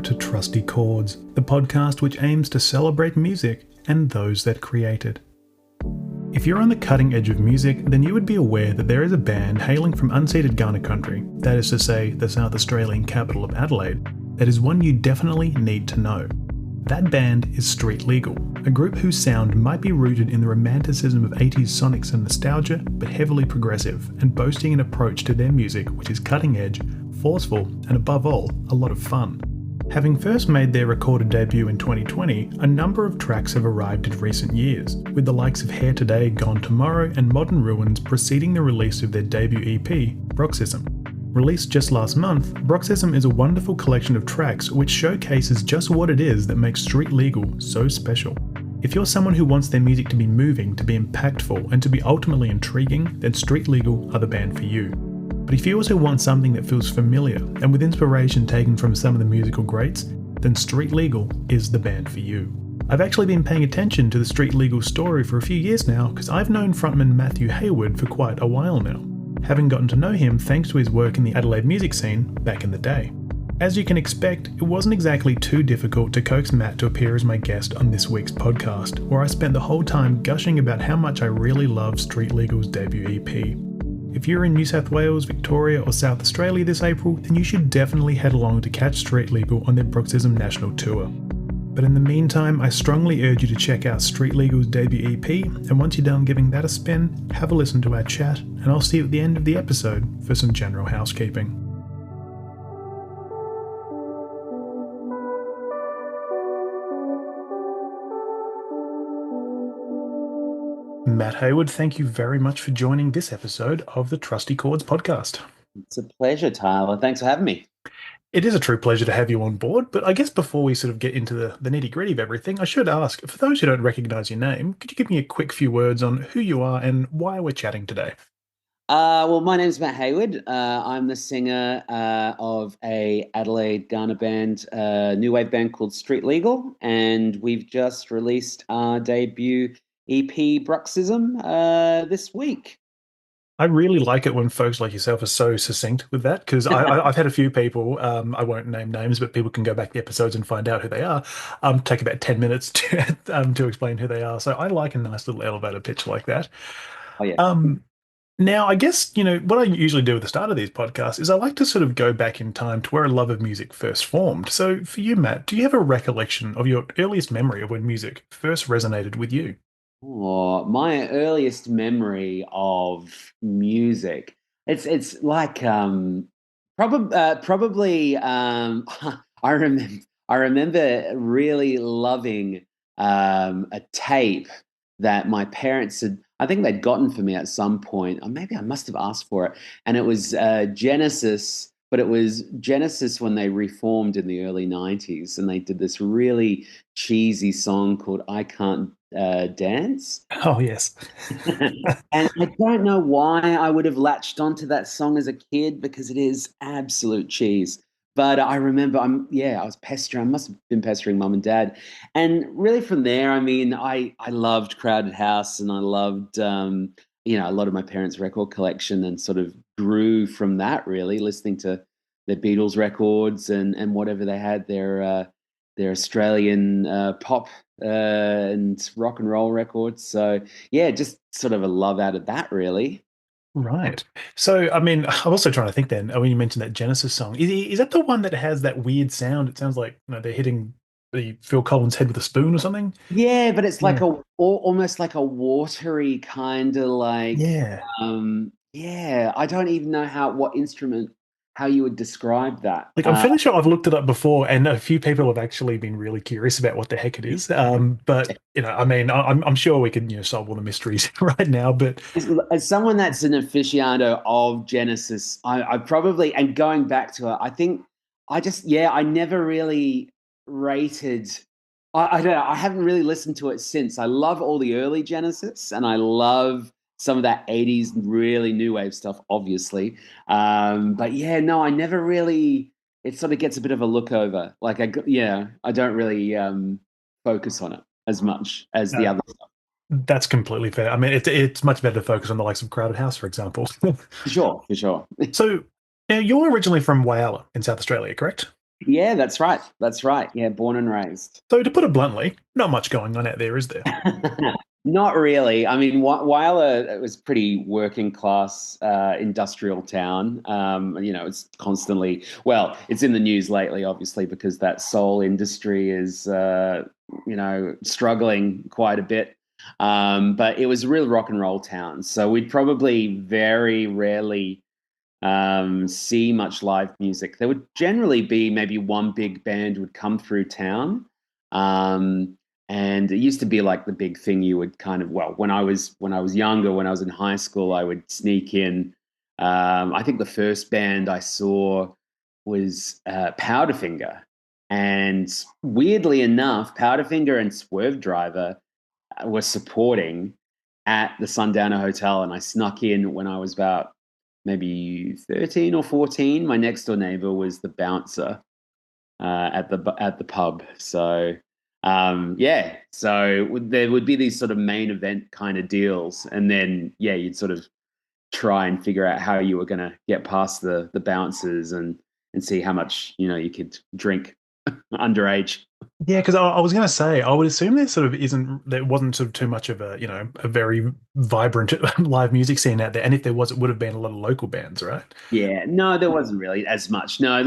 to Trusty Chords, the podcast which aims to celebrate music and those that create it. If you're on the cutting edge of music, then you would be aware that there is a band hailing from unceded Kaurna Country, that is to say, the South Australian capital of Adelaide, that is one you definitely need to know. That band is Street Legal, a group whose sound might be rooted in the romanticism of 80s sonics and nostalgia, but heavily progressive, and boasting an approach to their music which is cutting edge, forceful, and above all, a lot of fun. Having first made their recorded debut in 2020, a number of tracks have arrived in recent years, with the likes of Hair Today, Gone Tomorrow, and Modern Ruins preceding the release of their debut EP, Bruxism. Released just last month, Bruxism is a wonderful collection of tracks which showcases just what it is that makes Street Legal so special. If you're someone who wants their music to be moving, to be impactful, and to be ultimately intriguing, then Street Legal are the band for you. But if you also want something that feels familiar, and with inspiration taken from some of the musical greats, then Street Legal is the band for you. I've actually been paying attention to the Street Legal story for a few years now because I've known frontman Matthew Hayward for quite a while now, having gotten to know him thanks to his work in the Adelaide music scene back in the day. As you can expect, it wasn't exactly too difficult to coax Matt to appear as my guest on this week's podcast, where I spent the whole time gushing about how much I really love Street Legal's debut EP. If you're in New South Wales, Victoria or South Australia this April, then you should definitely head along to catch Street Legal on their Bruxism National Tour. But in the meantime, I strongly urge you to check out Street Legal's debut EP, and once you're done giving that a spin, have a listen to our chat, and I'll see you at the end of the episode for some general housekeeping. Matt Hayward, thank you very much for joining this episode of the Trusty Chords podcast. It's a pleasure, Tyler. Thanks for having me. It is a true pleasure to have you on board, but I guess before we sort of get into the nitty-gritty of everything, I should ask, for those who don't recognise your name, could you give me a quick few words on who you are and why we're chatting today? Well, my name's Matt Hayward. I'm the singer of a Adelaide Ghana band, new wave band called Street Legal, and we've just released our debut EP, Bruxism, this week. I really like it when folks like yourself are so succinct with that, because I've had a few people, I won't name names, but people can go back to the episodes and find out who they are, take about 10 minutes to explain who they are. So I like a nice little elevator pitch like that. Oh, yeah. Now, I guess, what I usually do at the start of these podcasts is I like to sort of go back in time to where a love of music first formed. So for you, Matt, do you have a recollection of your earliest memory of when music first resonated with you? Oh, my earliest memory of music. It's like probably I remember really loving a tape that my parents had, I think they'd gotten for me at some point, or maybe I must have asked for it, and it was Genesis. But it was Genesis when they reformed in the early 90s, and they did this really cheesy song called I Can't Dance. Oh, yes. And I don't know why I would have latched onto that song as a kid, because it is absolute cheese. But I remember I was pestering, I must have been pestering mum and dad. And really from there, I mean, I loved Crowded House, and I loved a lot of my parents' record collection, and sort of grew from that, really, listening to the Beatles records and whatever they had, their Australian pop and rock and roll records. So, yeah, just sort of a love out of that, really. Right. So, I mean, I'm also trying to think then, when you mentioned that Genesis song, is that the one that has that weird sound? It sounds like they're hitting the Phil Collins head with a spoon or something. Yeah, but it's like almost like a watery kind of like, Yeah. I don't even know how you would describe that. Like, I'm fairly sure I've looked it up before, and a few people have actually been really curious about what the heck it is. But I mean, I'm sure we could solve all the mysteries right now. But as someone that's an aficionado of Genesis, I probably, and going back to it, I think I never really rated. I don't know. I haven't really listened to it since. I love all the early Genesis, and I love some of that 80s really new wave stuff, obviously. But yeah, no, I never really, it sort of gets a bit of a look over. Like, I don't really focus on it as much as the other stuff. That's completely fair. I mean, it's much better to focus on the likes of Crowded House, for example. For sure. So now you're originally from Whyalla in South Australia, correct? Yeah, that's right. That's right. Yeah, born and raised. So to put it bluntly, not much going on out there, is there? Not really. I mean, Wyler it was pretty working class industrial town. It's constantly, well, it's in the news lately, obviously, because that soul industry is, struggling quite a bit. But it was a real rock and roll town. So we'd probably very rarely see much live music. There would generally be maybe one big band would come through town. Um, and it used to be like the big thing you would kind of, well, when I was younger, when I was in high school, I would sneak in. I think the first band I saw was Powderfinger. And weirdly enough, Powderfinger and Swerve Driver were supporting at the Sundowner Hotel, and I snuck in when I was about maybe 13 or 14. My next door neighbor was the bouncer at the pub. So yeah, so there would be these sort of main event kind of deals, and then yeah, you'd sort of try and figure out how you were going to get past the bouncers and see how much you could drink underage. Yeah, because I was going to say, I would assume there wasn't sort of too much of a very vibrant live music scene out there. And if there was, it would have been a lot of local bands, right? Yeah, no, there wasn't really as much. No,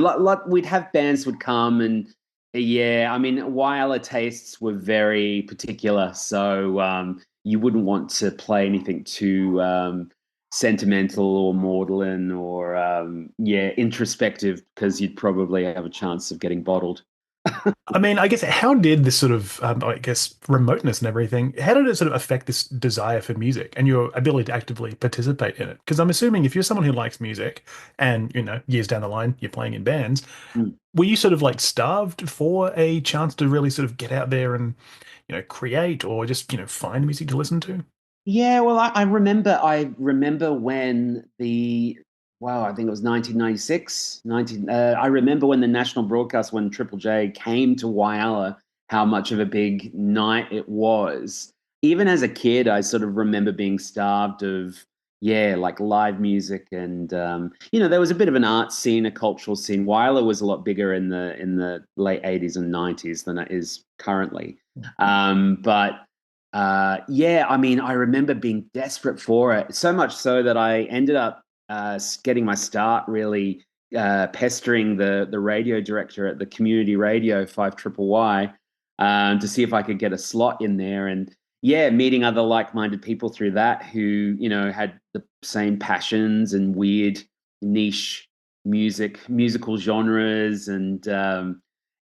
we'd have bands would come and yeah, I mean, Wyler tastes were very particular, so you wouldn't want to play anything too sentimental or maudlin or yeah, introspective because you'd probably have a chance of getting bottled. I mean, I guess how did this sort of, I guess, remoteness and everything, how did it sort of affect this desire for music and your ability to actively participate in it? Because I'm assuming if you're someone who likes music and, years down the line, you're playing in bands, Mm. were you sort of like starved for a chance to really sort of get out there and, create or just, find music to listen to? Yeah, well, I remember when wow, I think it was 1996, 19, I remember when the national broadcast, when Triple J came to Wyala, how much of a big night it was. Even as a kid, I sort of remember being starved of, yeah, like live music and, there was a bit of an art scene, a cultural scene. Wyala was a lot bigger in the late 80s and 90s than it is currently. But yeah, I mean, I remember being desperate for it, so much so that I ended up getting my start really pestering the radio director at the community radio 5 to see if I could get a slot in there. And yeah, meeting other like-minded people through that who, had the same passions and weird niche musical genres and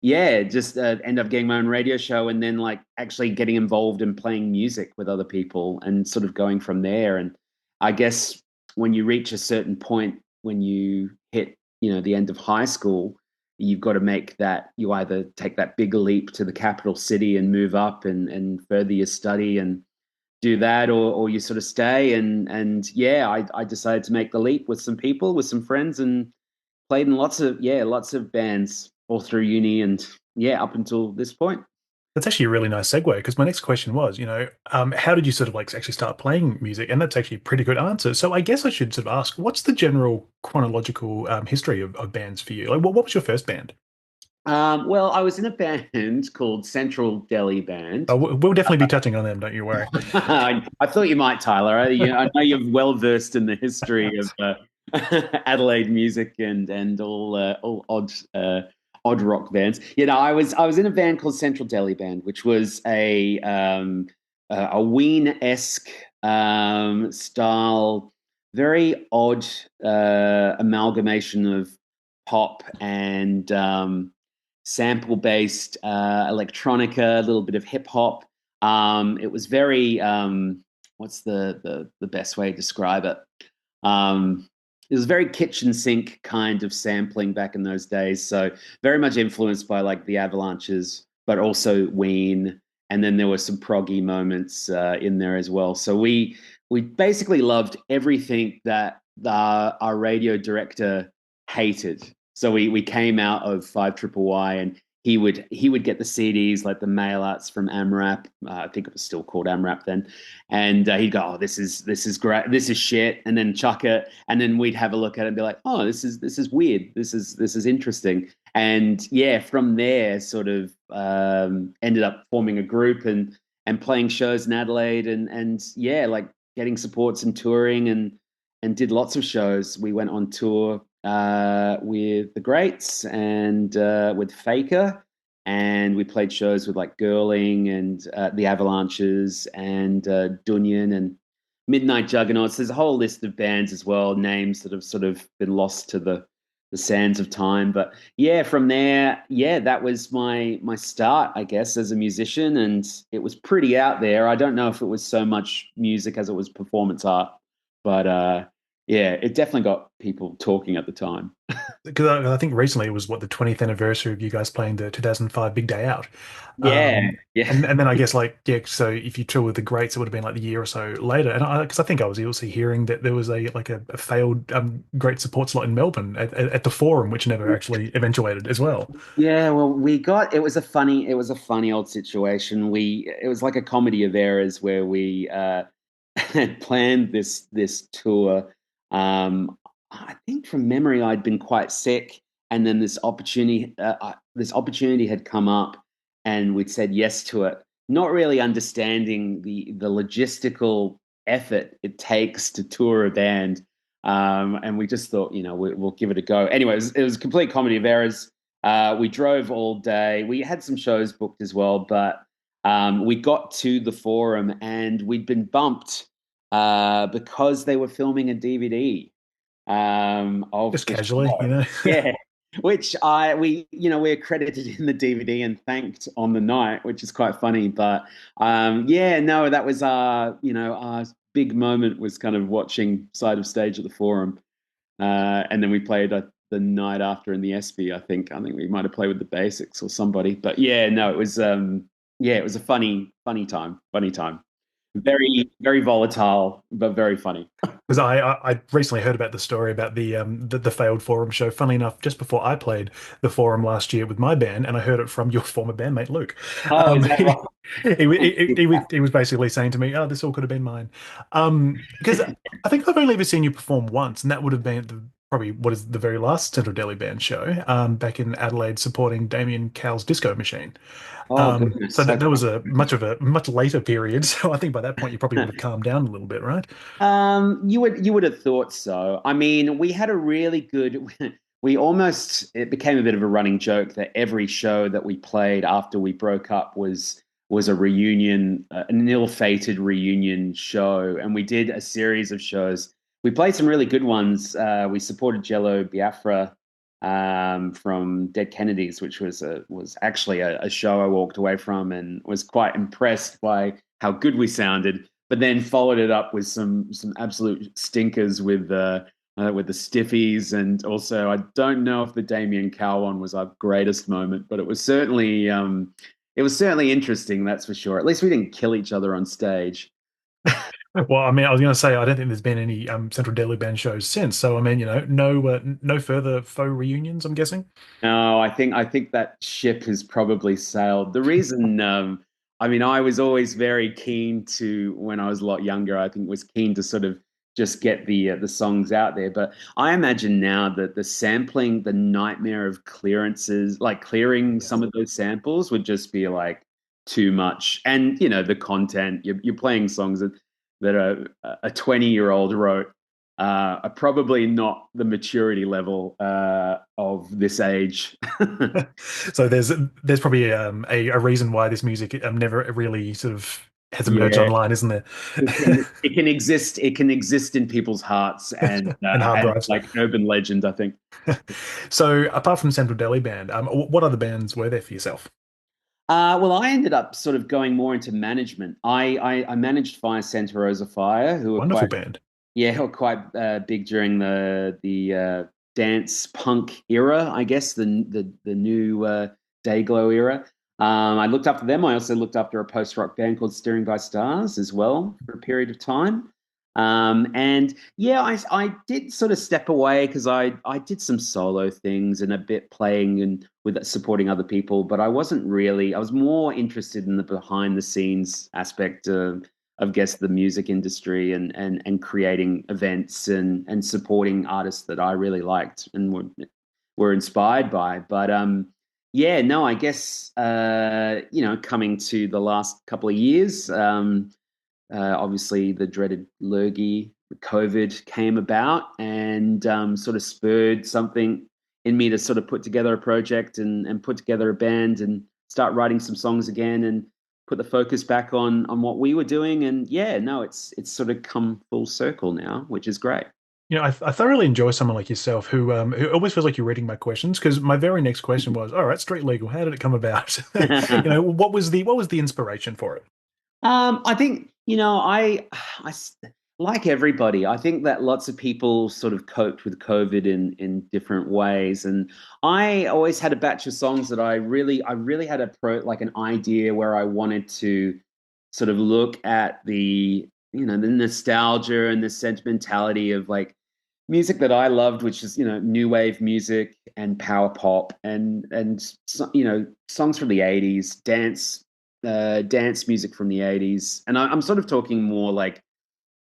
yeah, just end up getting my own radio show and then like actually getting involved in playing music with other people and sort of going from there. And I guess when you reach a certain point, when you hit, the end of high school, you've got to make that, you either take that big leap to the capital city and move up and further your study and do that, or you sort of stay. And yeah, I decided to make the leap with some people, with some friends, and played in lots of bands all through uni and yeah, up until this point. That's actually a really nice segue because my next question was, how did you sort of like actually start playing music? And that's actually a pretty good answer. So I guess I should sort of ask, what's the general chronological history of bands for you? Like, what was your first band? Well, I was in a band called Central Delhi Band. Oh, we'll definitely be touching on them, don't you worry. I thought you might, Tyler. I know you're well versed in the history of Adelaide music and all odd rock bands. I was in a band called Central Delhi Band, which was a Ween-esque style, very odd amalgamation of pop and sample based electronica, a little bit of hip hop. It was very what's the best way to describe it? It was very kitchen sink kind of sampling back in those days. So very much influenced by like the Avalanches, but also Ween. And then there were some proggy moments in there as well. So we basically loved everything that our radio director hated. So we came out of 5 Triple Y, and he would get the CDs, like the mail outs from AMRAP. I think it was still called AMRAP then, and he'd go, "Oh, this is great. This is shit," and then chuck it, and then we'd have a look at it and be like, "Oh, this is weird. This is interesting." And yeah, from there, sort of ended up forming a group and playing shows in Adelaide, and yeah, like getting supports and touring and did lots of shows. We went on tour with the Greats and with Faker, and we played shows with like Girling and the Avalanches and Dunyan and Midnight Juggernauts. There's a whole list of bands as well, names that have sort of been lost to the sands of time. But yeah, from there, yeah, that was my start, I guess, as a musician, and it was pretty out there. I don't know if it was so much music as it was performance art, but yeah, it definitely got people talking at the time. Because I think recently it was what the 20th anniversary of you guys playing the 2005 Big Day Out. Yeah, yeah. And then I guess like yeah, so if you tour with the Greats, it would have been like the year or so later. And I because I think I was also hearing that there was a failed great support slot in Melbourne at the Forum, which never actually eventuated as well. Yeah, well, it was a funny old situation. It was like a comedy of errors where we had planned this tour. I think from memory, I'd been quite sick, and then this opportunity had come up, and we'd said yes to it, not really understanding the logistical effort it takes to tour a band. And we just thought, we'll give it a go. Anyway, it was a complete comedy of errors. We drove all day. We had some shows booked as well, but we got to the Forum and we'd been bumped because they were filming a DVD of Just the casually, show. you know. Yeah, which we're credited in the DVD and thanked on the night, which is quite funny. But yeah, no, that was our big moment was kind of watching side of stage at the Forum. And then we played the night after in the SB. I think we might have played with the Basics or somebody. But yeah, no, it was a funny time. Funny time. Very very volatile, but very funny. Because I recently heard about the story about the failed Forum show. Funnily enough, just before I played the Forum last year with my band, and I heard it from your former bandmate Luke. Oh, is that right? He was basically saying to me, "Oh, this all could have been mine," because I think I've only ever seen you perform once, and that would have been probably what is the very last Central Delhi Band show back in Adelaide, supporting Damien Cowell's Disco Machine. Oh So goodness. that Okay. was a much later period. So I think by that point you probably would have calmed down a little bit, right? You would have thought so. I mean, we had a really good. We almost it became a bit of a running joke that every show that we played after we broke up was a reunion, an ill-fated reunion show, and we did a series of shows. We played some really good ones. We supported Jello Biafra from Dead Kennedys, which was actually a show I walked away from and was quite impressed by how good we sounded, but then followed it up with some absolute stinkers with the Stiffies, and also I don't know if the Damien Cow one was our greatest moment, but it was certainly interesting, that's for sure. At least we didn't kill each other on stage. Well, I mean, I was going to say I don't think there's been any Central Delhi Band shows since. So I mean, no further faux reunions, I'm guessing. No, I think that ship has probably sailed. The reason, I mean, I was always very keen to, when I was a lot younger, I think was keen to sort of just get the songs out there. But I imagine now that the sampling, the nightmare of clearances, like clearing Yes. some of those samples, would just be like too much. And the content, you're playing songs that a 20-year-old wrote are probably not the maturity level of this age. So there's probably a reason why this music never really sort of has emerged Yeah, online, isn't there? it can exist. It can exist in people's hearts and And hard and drives. like urban legend, I think. So apart from Central Delhi Band, what other bands were there for yourself? Well, I ended up sort of going more into management. I managed Fire Santa Rosa Fire, who were Wonderful quite band. yeah, who were quite big during the dance punk era, I guess the new Dayglow era. I looked after them. I also looked after a post rock band called Steering by Stars as well for a period of time. And yeah, I did sort of step away because I did some solo things and a bit playing and with supporting other people, but I wasn't really. I was more interested in the behind the scenes aspect of guess the music industry and creating events and supporting artists that I really liked and were inspired by. But yeah, no, I guess coming to the last couple of years. Obviously, the dreaded lurgy, COVID came about and sort of spurred something in me to sort of put together a project and put together a band and start writing some songs again and put the focus back on what we were doing. And yeah, no, it's sort of come full circle now, which is great. I thoroughly enjoy someone like yourself who always feels like you're reading my questions because my very next question was, all right, street legal, how did it come about? What was the inspiration for it? I think, like everybody, I think that lots of people sort of coped with COVID in different ways. And I always had a batch of songs that I really had like an idea where I wanted to sort of look at the nostalgia and the sentimentality of like music that I loved, which is, new wave music and power pop and songs from the 80s, dance music from the 80s. And I'm sort of talking more like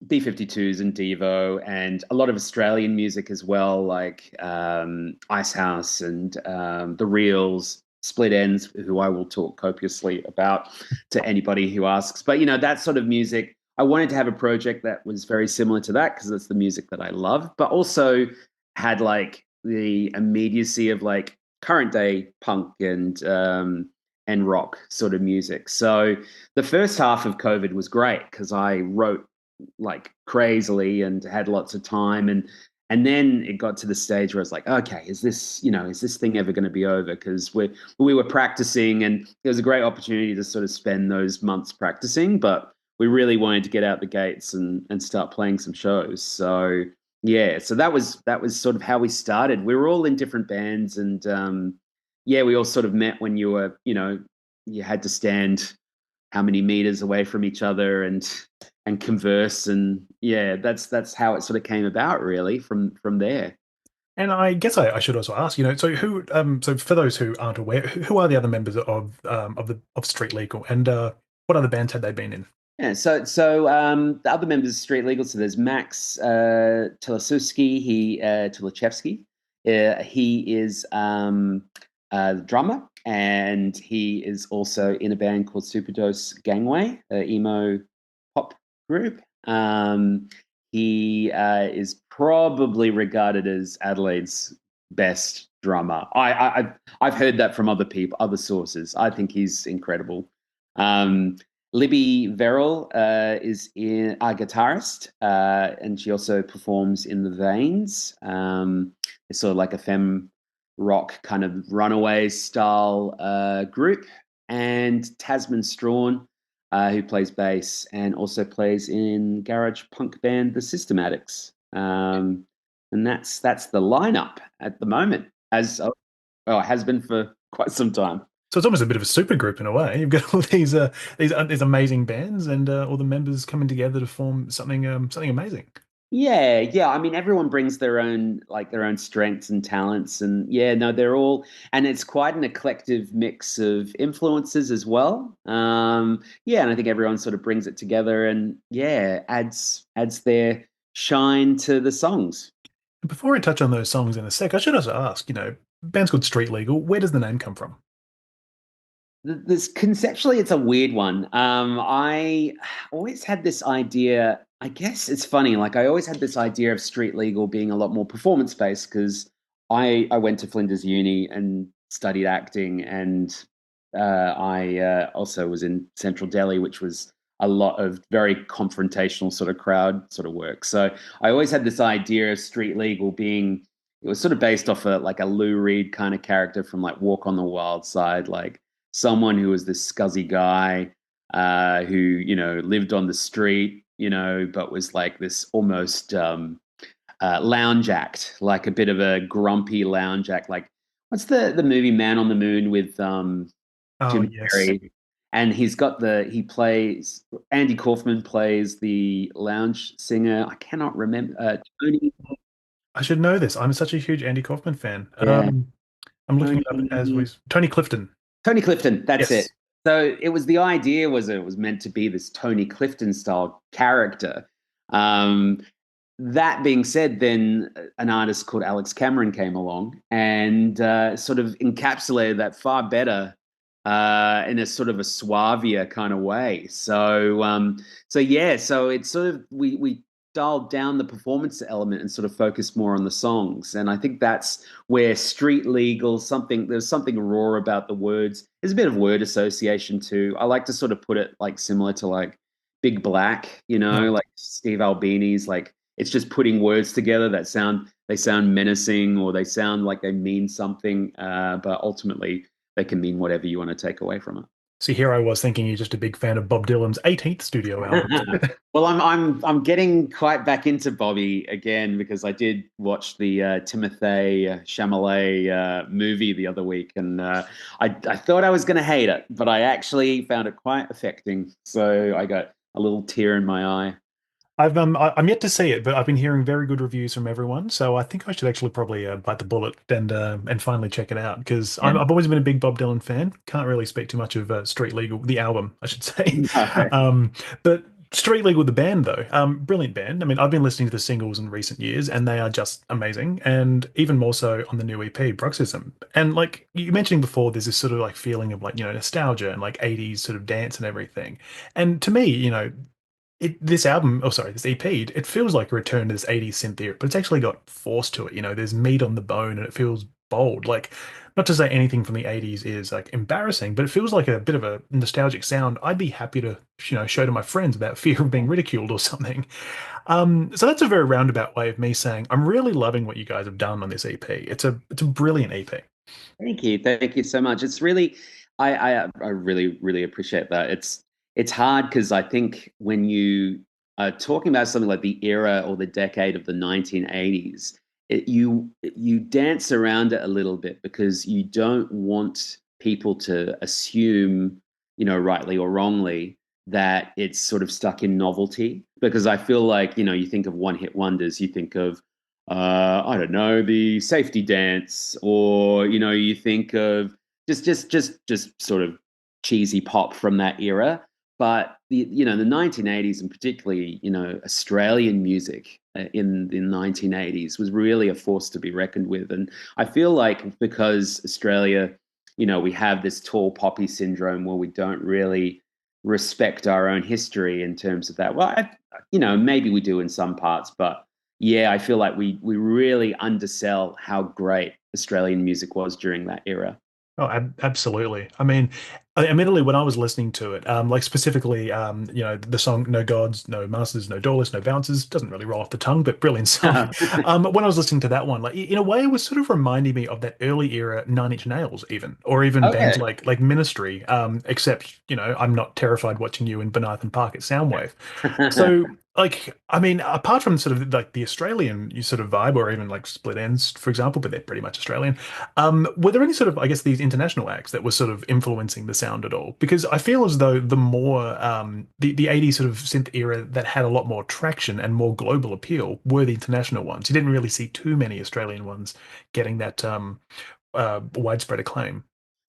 B-52s and Devo and a lot of Australian music as well, like Icehouse and The Reels, Split Ends, who I will talk copiously about to anybody who asks. But, that sort of music, I wanted to have a project that was very similar to that because that's the music that I love, but also had like the immediacy of like current day punk and rock sort of music. So the first half of COVID was great because I wrote like crazily and had lots of time and then it got to the stage where it's like, okay, is this thing ever going to be over? Because we were practicing and it was a great opportunity to sort of spend those months practicing, but we really wanted to get out the gates and start playing some shows. So yeah, so that was sort of how we started. We were all in different bands and yeah, we all sort of met when you had to stand how many meters away from each other and converse and yeah, that's how it sort of came about really from there. And I guess I should also ask, so for those who aren't aware, who are the other members of Street Legal, and what other bands had they been in? Yeah, so the other members of Street Legal, so there's Max Tilashevsky, he is the drummer, and he is also in a band called Superdose Gangway, a emo pop group. He is probably regarded as Adelaide's best drummer. I've heard that from other people, other sources. I think he's incredible. Um, Libby Verrill is our guitarist, and she also performs in the Veins. It's sort of like a femme rock kind of Runaways style group. And Tasman Strawn, who plays bass and also plays in garage punk band The Systematics. And that's the lineup at the moment, as has been for quite some time. So it's almost a bit of a super group in a way. You've got all these amazing bands and all the members coming together to form something amazing. Yeah, yeah. I mean, everyone brings their own strengths and talents, and yeah, no, they're all, and it's quite an eclectic mix of influences as well. Yeah, and I think everyone sort of brings it together, and yeah, adds their shine to the songs. Before I touch on those songs in a sec, I should also ask, bands called Street Legal, where does the name come from? This conceptually, it's a weird one. I always had this idea. I guess it's funny. Like I always had this idea of street legal being a lot more performance based because I went to Flinders Uni and studied acting, and I also was in Central Delhi, which was a lot of very confrontational sort of crowd sort of work. So I always had this idea of street legal being. It was sort of based off like a Lou Reed kind of character from like Walk on the Wild Side, like someone who was this scuzzy guy who lived on the street, but was like this almost lounge act, like a bit of a grumpy lounge act. Like what's the movie Man on the Moon with Oh, Jim yes. Carrey? and he plays Andy Kaufman plays the lounge singer. I cannot remember Tony. I should know this. I'm such a huge Andy Kaufman fan. Yeah, I'm looking it up as Tony. Tony Clifton. Tony Clifton, that's it. Yes. So it was the idea was it was meant to be this Tony Clifton style character. Um, that being said, then an artist called Alex Cameron came along and sort of encapsulated that far better in a sort of a suavia kind of way. So yeah, so it's sort of we dialed down the performance element and sort of focused more on the songs. And I think that's where street legal something there's something raw about the words. There's a bit of word association too. I like to sort of put it like similar to like Big Black, No. like Steve Albini's like it's just putting words together that sound menacing or they sound like they mean something, but ultimately they can mean whatever you want to take away from See, here I was thinking you're just a big fan of Bob Dylan's 18th studio album. it. Well, I'm getting quite back into Bobby again because I did watch the Timothée Chalamet movie the other week, and I thought I was going to hate it, but I actually found it quite affecting. So I got a little tear in my eye. I'm yet to see it, but I've been hearing very good reviews from everyone, so I think I should actually probably bite the bullet and finally check it out because Yeah. I've always been a big Bob Dylan fan. Can't really speak too much of Street Legal, the album, I should say. Okay. But Street Legal, the band, though, brilliant band. I mean, I've been listening to the singles in recent years, and they are just amazing, and even more so on the new EP, Bruxism. And like you mentioned before, there's this sort of like feeling of like nostalgia and like 80s sort of dance and everything. And to me, this album, oh sorry, this EP, it feels like a return to this 80s synth era, but it's actually got force to it. There's meat on the bone and it feels bold. Like, not to say anything from the 80s is like embarrassing, but it feels like a bit of a nostalgic sound I'd be happy to, show to my friends without fear of being ridiculed or something. So that's a very roundabout way of me saying I'm really loving what you guys have done on this EP. It's a brilliant EP. Thank you so much. It's really, I really really appreciate that. It's hard because I think when you are talking about something like the era or the decade of the 1980s, you dance around it a little bit because you don't want people to assume, rightly or wrongly, that it's sort of stuck in novelty. Because I feel like you think of one hit wonders, you think of I don't know, the safety dance, or you think of just sort of cheesy pop from that era. But the 1980s and particularly Australian music in the 1980s was really a force to be reckoned with. And I feel like because Australia, we have this tall poppy syndrome where we don't really respect our own history in terms of that. Well, maybe we do in some parts, but yeah, I feel like we really undersell how great Australian music was during that era. Oh, absolutely. I mean, admittedly, when I was listening to it, like specifically, the song "No Gods, No Masters, No Doorless, No Bouncers" doesn't really roll off the tongue, but brilliant song. When I was listening to that one, like in a way, it was sort of reminding me of that early era Nine Inch Nails, even, or even bands Okay. like Ministry. Except, I'm not terrified watching you in Bonython Park at Soundwave. So, like, I mean, apart from sort of like the Australian sort of vibe, or even like Split Ends, for example, but they're pretty much Australian. Were there any sort of, I guess, these international acts that were sort of influencing the sound at all? Because I feel as though the more the 80s sort of synth era that had a lot more traction and more global appeal were the international ones. You didn't really see too many Australian ones getting that widespread acclaim.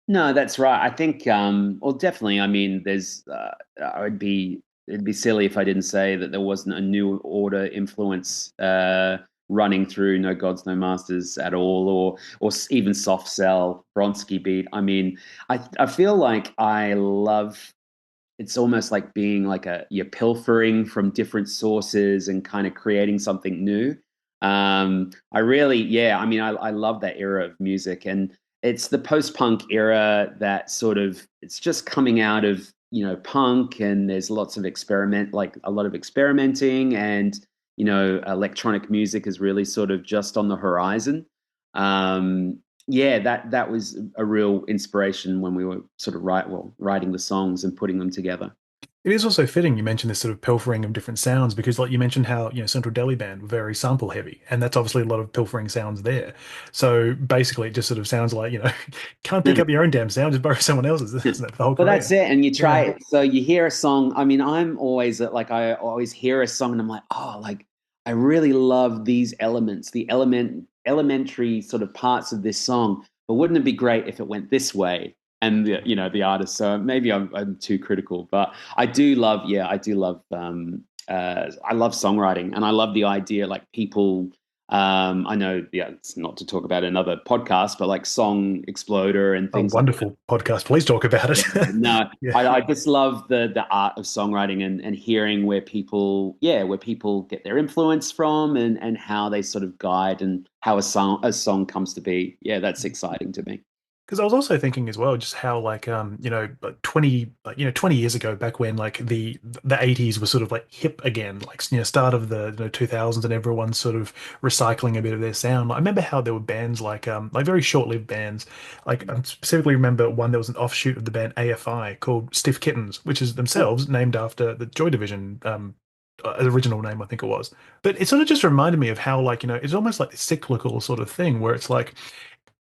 No, that's right. I think, well, definitely. I mean, it'd be silly if I didn't say that there wasn't a new order influence running through No Gods, No Masters at all, or even Soft Cell, Bronski Beat. I mean, I feel like I love. It's almost like being like you're pilfering from different sources and kind of creating something new. I really, yeah, I mean, I love that era of music, and it's the post-punk era that sort of it's just coming out of punk, and there's lots of like a lot of experimenting, and electronic music is really sort of just on the horizon. Yeah, that was a real inspiration when we were sort of writing the songs and putting them together. It is also fitting you mentioned this sort of pilfering of different sounds because, like you mentioned, how Central Delhi Band were very sample heavy, and that's obviously a lot of pilfering sounds there. So basically, it just sort of sounds like can't pick up your own damn sound, just borrow someone else's. Isn't that the whole Well, that's career? it. And you try Yeah. it. So you hear a song. I mean, I'm always like, I always hear a song and I'm like, oh, like, I really love these elements, the elementary sort of parts of this song. But wouldn't it be great if it went this way? And the artist. So maybe I'm too critical, but I do love, yeah, I do love, I love songwriting and I love the idea like people I know, yeah, it's not to talk about another podcast, but like Song Exploder and A things like wonderful podcast. Please talk about it. that. No, Yeah. I just love the art of songwriting and hearing where people, yeah, where people get their influence from and how they sort of guide and how a song comes to be. Yeah, that's exciting to me. Because I was also thinking as well, just how like like 20 years ago, back when like the 80s was sort of like hip again, like start of the 2000s, and everyone's sort of recycling a bit of their sound. I remember how there were bands like very short-lived bands. Like I specifically remember one that was an offshoot of the band AFI called Stiff Kittens, which is themselves named after the Joy Division original name, I think it was. But it sort of just reminded me of how like it's almost like this cyclical sort of thing where it's like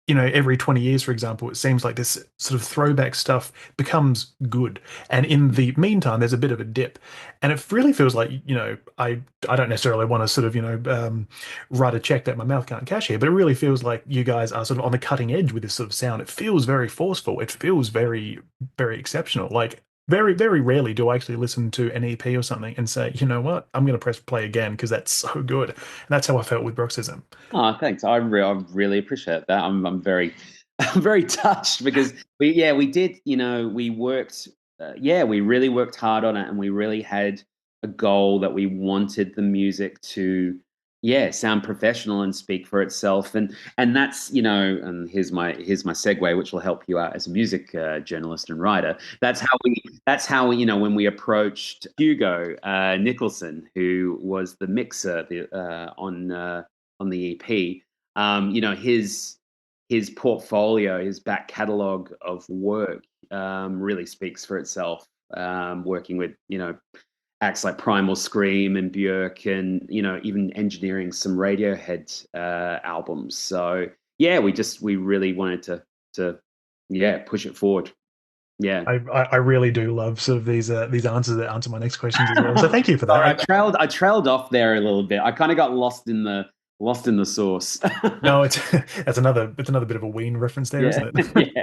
every 20 years, for example, it seems like this sort of throwback stuff becomes good. And in the meantime, there's a bit of a dip. And it really feels like, I don't necessarily want to sort of, write a check that my mouth can't cash here, but it really feels like you guys are sort of on the cutting edge with this sort of sound. It feels very forceful. It feels very, very exceptional. Like, very, very rarely do I actually listen to an EP or something and say, you know what, I'm going to press play again because that's so good. And that's how I felt with Bruxism. Oh, thanks. I really appreciate that. I'm very I'm very touched because we did, we worked we really worked hard on it and we really had a goal that we wanted the music to sound professional and speak for itself and that's, and here's my segue which will help you out as a music journalist and writer. That's how we, when we approached Hugo Nicholson, who was the mixer on the EP. His portfolio, his back catalogue of work really speaks for itself. Working with acts like Primal Scream and Björk, and even engineering some Radiohead albums. So yeah, we really wanted to push it forward. Yeah. I really do love sort of these answers that answer my next questions as well. So thank you for Sorry, I that. trailed I trailed off there a little bit. I kind of got lost in the sauce. No, it's it's another bit of a Ween reference there, Yeah. isn't it? Yeah.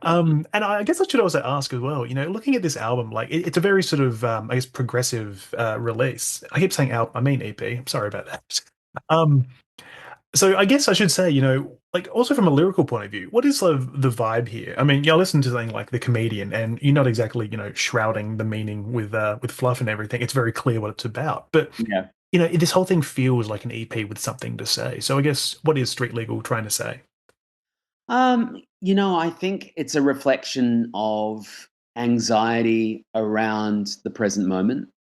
And I guess I should also ask as well. Looking at this album, like it's a very sort of I guess progressive release. I keep saying album, I mean EP. I'm sorry about that. Um, So I guess I should say, like also from a lyrical point of view, what is sort of the vibe here? I mean, you listen to something like The Comedian, and you're not exactly, shrouding the meaning with fluff and everything. It's very clear what it's about. But Yeah. this whole thing feels like an EP with something to say. So I guess what is Street Legal trying to say? I think it's a reflection of anxiety around the present moment.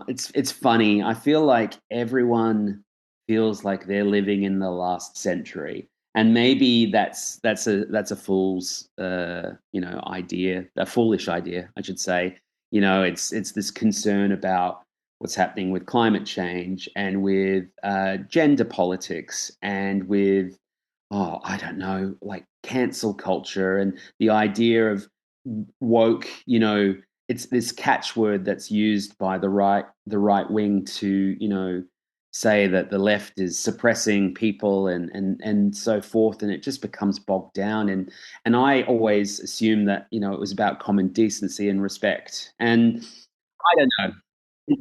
It's funny. I feel like everyone feels like they're living in the last century, and maybe that's a fool's idea, a foolish idea, I should say. It's this concern about what's happening with climate change and with gender politics and with I don't know, like cancel culture and the idea of woke, it's this catchword that's used by the right wing to, say that the left is suppressing people and so forth, and it just becomes bogged down. And I always assumed that, it was about common decency and respect. And I don't know.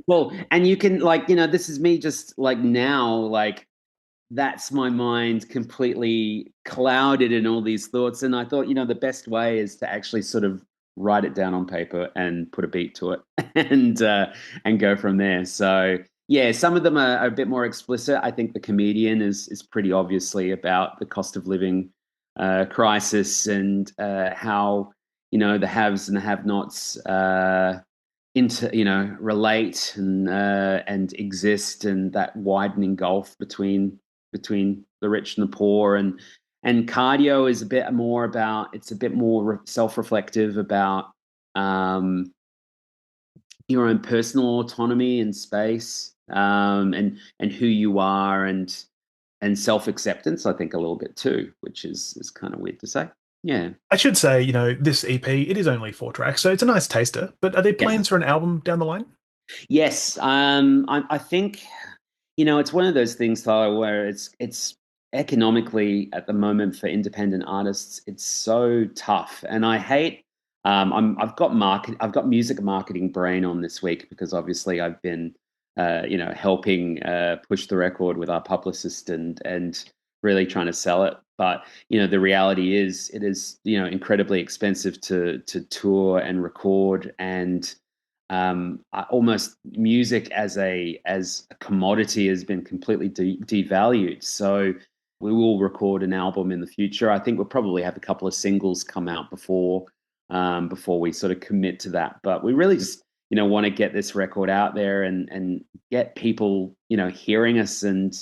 Well, and you can like, this is me just like now, like that's my mind completely clouded in all these thoughts. And I thought, the best way is to actually sort of write it down on paper and put a beat to it and go from there. So yeah, some of them are a bit more explicit. I think The Comedian is pretty obviously about the cost of living crisis and how, the haves and the have-nots relate and exist, and that widening gulf between the rich and the poor. And cardio is it's a bit more self-reflective about um your own personal autonomy and space, and who you are, and self acceptance. I think a little bit too, which is kind of weird to say. Yeah. I should say, this EP, it is only 4 tracks, so it's a nice taster. But are there Yes. plans for an album down the line? Yes. I think it's one of those things though where it's economically at the moment for independent artists, it's so tough, and I hate. I've got music marketing brain on this week because obviously I've been, helping push the record with our publicist and really trying to sell it. But the reality is, it is incredibly expensive to tour and record, and almost music as a commodity has been completely devalued. So we will record an album in the future. I think we'll probably have a couple of singles come out before we sort of commit to that. But we really just want to get this record out there and get people hearing us, and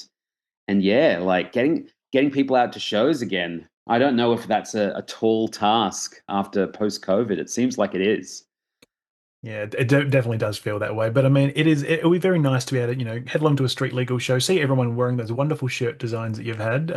yeah, like getting people out to shows again. I don't know if that's a tall task after post COVID. It seems like it is. Yeah, definitely does feel that way. But I mean, it'll be very nice to be able to, head along to a street legal show, see everyone wearing those wonderful shirt designs that you've had.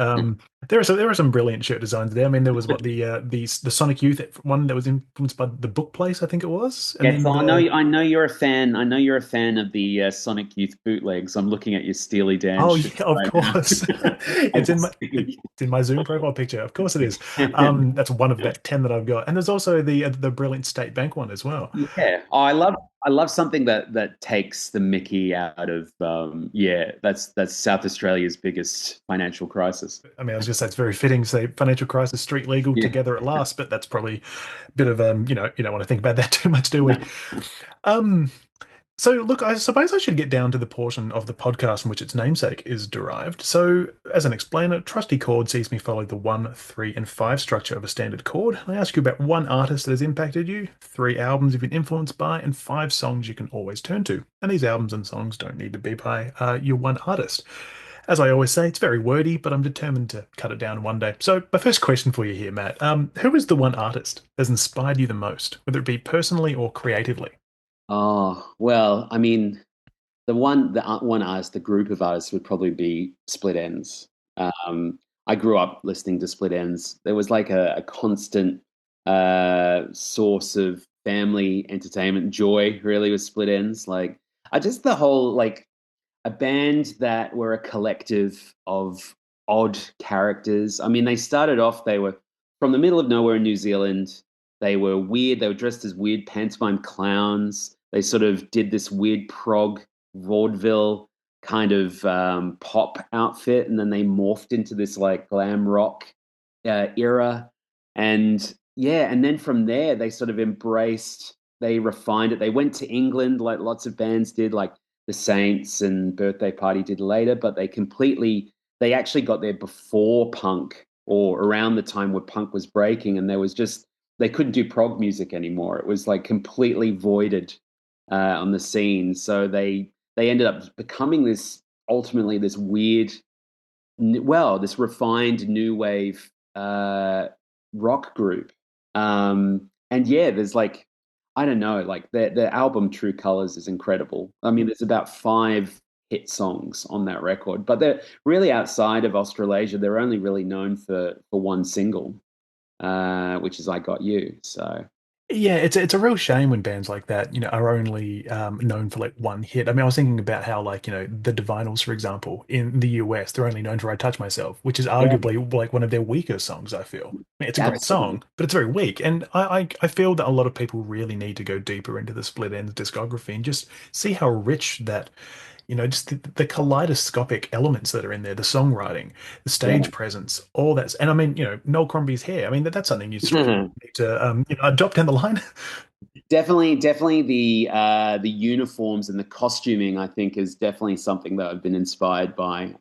There are some brilliant shirt designs there. I mean, there was what the Sonic Youth one that was influenced by the Book Place, I think it was, and Yes, then I know. the I know you're a fan. I know you're a fan of the Sonic Youth bootlegs. I'm looking at your Steely Dan oh shirt yeah, of right course, now. it's in my it's in my Zoom profile picture. Of course, it is. That's one of about 10 that I've got, and there's also the brilliant State Bank one as well. Yeah. Oh, I love something that takes the Mickey out of yeah, that's South Australia's biggest financial crisis. I mean, I was just say it's very fitting to say financial crisis, street legal Yeah. together at last, but that's probably a bit of you don't want to think about that too much, do we? No. Um, so look, I suppose I should get down to the portion of the podcast from which its namesake is derived. So, as an explainer, trusty chord sees me follow the 1, 3, and 5 structure of a standard chord. I ask you about one artist that has impacted you, 3 albums you've been influenced by, and 5 songs you can always turn to. And these albums and songs don't need to be by your one artist. As I always say, it's very wordy, but I'm determined to cut it down one day. So, my first question for you here, Matt, who is the one artist that's inspired you the most, whether it be personally or creatively? Oh, well, I mean, one artist, the group of artists would probably be Split Ends. I grew up listening to Split Ends. There was like a constant source of family entertainment joy, really, with Split Ends. Like, I just the whole like a band that were a collective of odd characters. I mean, they started off, they were from the middle of nowhere in New Zealand. They were weird. They were dressed as weird pantomime clowns. They sort of did this weird prog vaudeville kind of pop outfit, and then they morphed into this like glam rock era. And yeah, and then from there, they sort of they refined it. They went to England like lots of bands did, like the Saints and Birthday Party did later, but they actually got there before punk or around the time where punk was breaking, and they couldn't do prog music anymore. It was like completely voided on the scene. So they ended up becoming ultimately this weird, this refined new wave rock group. And yeah, there's like, I don't know, like their album True Colors is incredible. I mean, there's about 5 hit songs on that record, but they're really outside of Australasia. They're only really known for one single, which is I Got You. So Yeah, it's a real shame when bands like that, are only known for like one hit. I mean, I was thinking about how like, the Divinyls, for example, in the US, they're only known for I Touch Myself, which is yeah, arguably like one of their weaker songs, I feel. I mean, it's a great absolutely. song, but it's very weak. And I feel that a lot of people really need to go deeper into the Split Enz discography and just see how rich that just the kaleidoscopic elements that are in there, the songwriting, the Yeah. stage presence, all that's, and I mean, Noel Crombie's hair. I mean, that's something you sort of need to, adopt down the line. Definitely the uniforms and the costuming, I think, is definitely something that I've been inspired by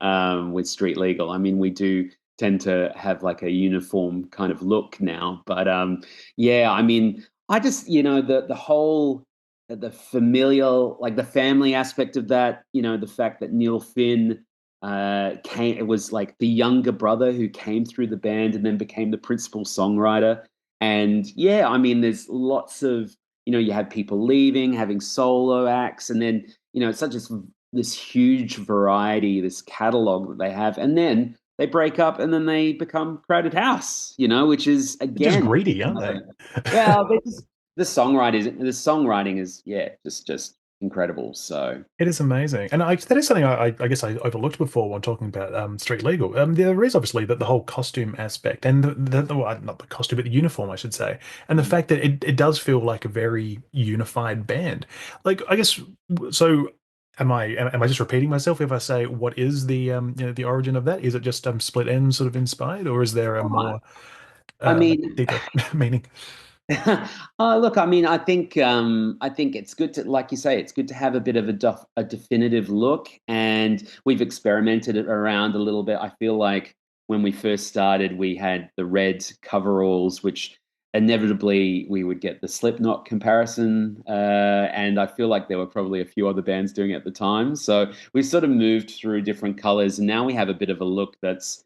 with Street Legal. I mean, we do tend to have like a uniform kind of look now, but yeah, I mean, I just the whole the familial, like the family aspect of that. The fact that Neil Finn came, it was like the younger brother who came through the band and then became the principal songwriter. And yeah, I mean, there's lots of you have people leaving, having solo acts, and then it's such this huge variety, this catalog that they have, and then they break up and then they become Crowded House, which is They're just again, greedy, aren't they? well, the songwriting is just incredible. So It is amazing, and that is something I guess I overlooked before when talking about Street Legal. There is obviously the whole costume aspect, and well, not the costume, but the uniform, I should say, and the fact that it does feel like a very unified band. Like, I guess so. Am I just repeating myself if I say what is the origin of that? Is it just Split Enz sort of inspired, or is there a more I mean, deeper meaning? look, I think it's good to, like you say, it's good to have a bit of a definitive look, and we've experimented it around a little bit. I feel like when we first started, we had the red coveralls, which inevitably we would get the Slipknot comparison, and I feel like there were probably a few other bands doing it at the time. So we sort of moved through different colors, and now we have a bit of a look that's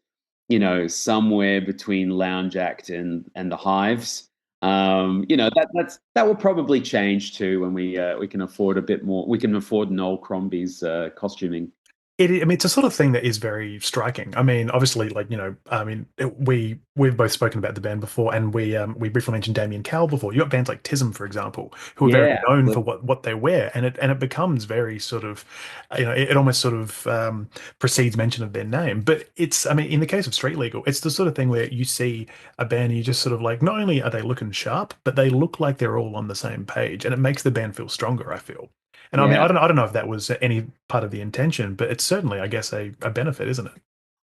somewhere between Lounge Act and the Hives. That will probably change too when we can afford a bit more. We can afford Noel Crombie's costuming. I mean, it's a sort of thing that is very striking. I mean, obviously, like I mean, we've both spoken about the band before, and we briefly mentioned Damien Cowell before. You got bands like Tism, for example, who are very Yeah, known for look, what they wear, and it becomes very sort of, it almost sort of precedes mention of their name. But it's, I mean, in the case of Street Legal, it's the sort of thing where you see a band and you just sort of like, not only are they looking sharp, but they look like they're all on the same page, and it makes the band feel stronger, I feel. And I mean, yeah. I don't know if that was any part of the intention, but it's certainly, I guess, a benefit, isn't it?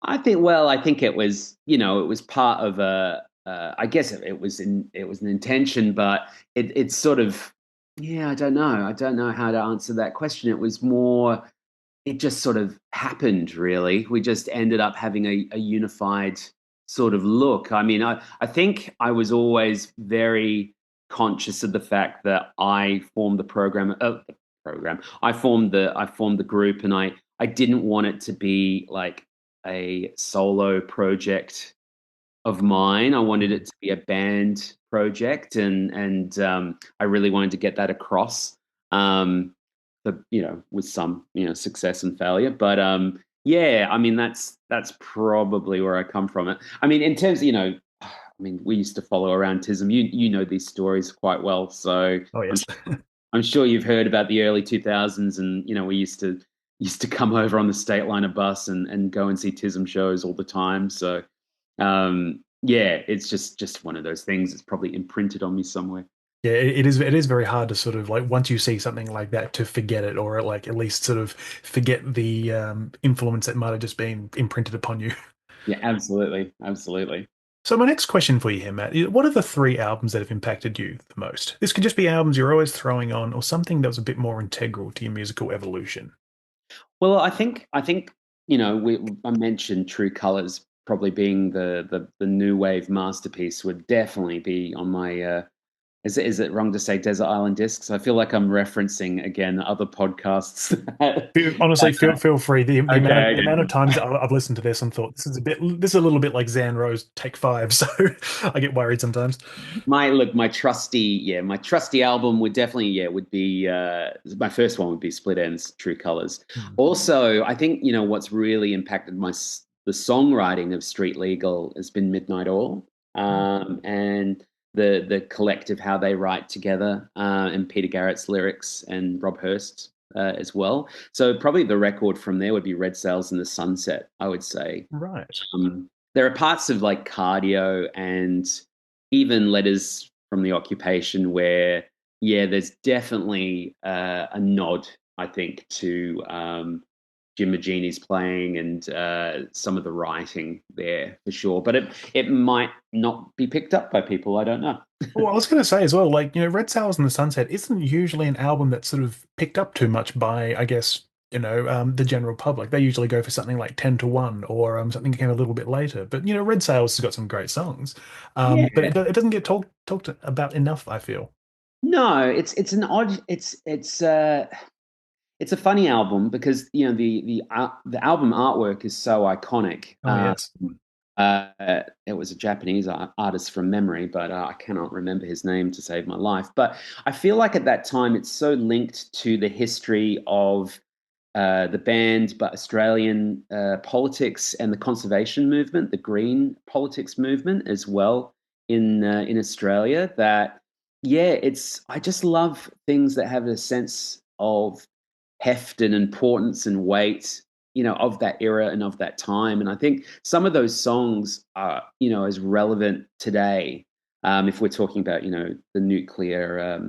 I think it was, it was part of a. I guess it was an intention, but it's sort of, yeah. I don't know how to answer that question. It was more. It just sort of happened, really. We just ended up having a unified sort of look. I mean, I think I was always very conscious of the fact that I formed the program. I formed the group, and I didn't want it to be like a solo project of mine. I wanted it to be a band project, and I really wanted to get that across. With some success and failure, but yeah, I mean that's probably where I come from. It. I mean, in terms of, I mean, we used to follow around Tism. You know these stories quite well, so Oh I'm yes. I'm sure you've heard about the early 2000s, and we used to come over on the State Liner bus and go and see Tism shows all the time. So yeah, it's just one of those things. It's probably imprinted on me somewhere. Yeah, it is very hard to sort of like once you see something like that to forget it or like at least sort of forget the influence that might have just been imprinted upon you. Yeah, absolutely, absolutely. So my next question for you here, Matt, what are the three albums that have impacted you the most? This could just be albums you're always throwing on or something that was a bit more integral to your musical evolution. Well, I think I mentioned True Colors probably being the new wave masterpiece would definitely be on my. Is it wrong to say Desert Island Discs? I feel like I'm referencing again other podcasts. Honestly, feel free. The amount of Okay. times that I've listened to this and thought this is a little bit like Zan Rose Take Five, so I get worried sometimes. My trusty album would definitely, would be my first one would be Split Ends, True Colors. Hmm. Also, I think what's really impacted the songwriting of Street Legal has been Midnight Oil, and the collective, how they write together, and Peter Garrett's lyrics and Rob Hurst as well. So probably the record from there would be Red Sails in the Sunset, I would say. Right. There are parts of like Cardio and even Letters from the Occupation where, yeah, there's definitely a nod, I think, to Jim Magini's playing and some of the writing there for sure. But it might not be picked up by people. I don't know. Well, I was going to say as well, like, Red Sails in the Sunset isn't usually an album that's sort of picked up too much by, I guess, the general public. They usually go for something like 10 to 1 or something that came a little bit later. But, Red Sails has got some great songs. Yeah. But it doesn't get talked about enough, I feel. No, it's an odd it's a funny album because the album artwork is so iconic. Oh, yes. It was a Japanese artist from memory, but I cannot remember his name to save my life. But I feel like at that time it's so linked to the history of the band, but Australian politics and the conservation movement, the green politics movement as well in Australia. That yeah, it's I just love things that have a sense of heft and importance and weight, of that era and of that time. And I think some of those songs are, as relevant today. If we're talking about, the nuclear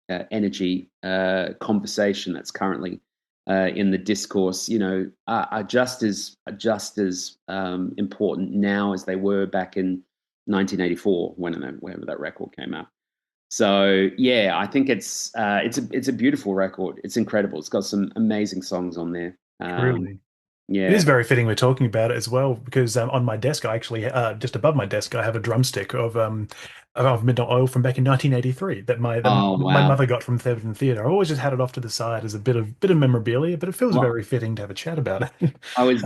energy conversation that's currently in the discourse, are just as important now as they were back in 1984, whenever that record came out. So yeah, I think it's a beautiful record. It's incredible. It's got some amazing songs on there. Truly. It is Yeah. very fitting we're talking about it as well because on my desk, I actually just above my desk, I have a drumstick of Midnight Oil from back in 1983 that Oh my wow. mother got from Theberton Theatre. I always just had it off to the side as a bit of memorabilia, but it feels Well, very fitting to have a chat about it. I was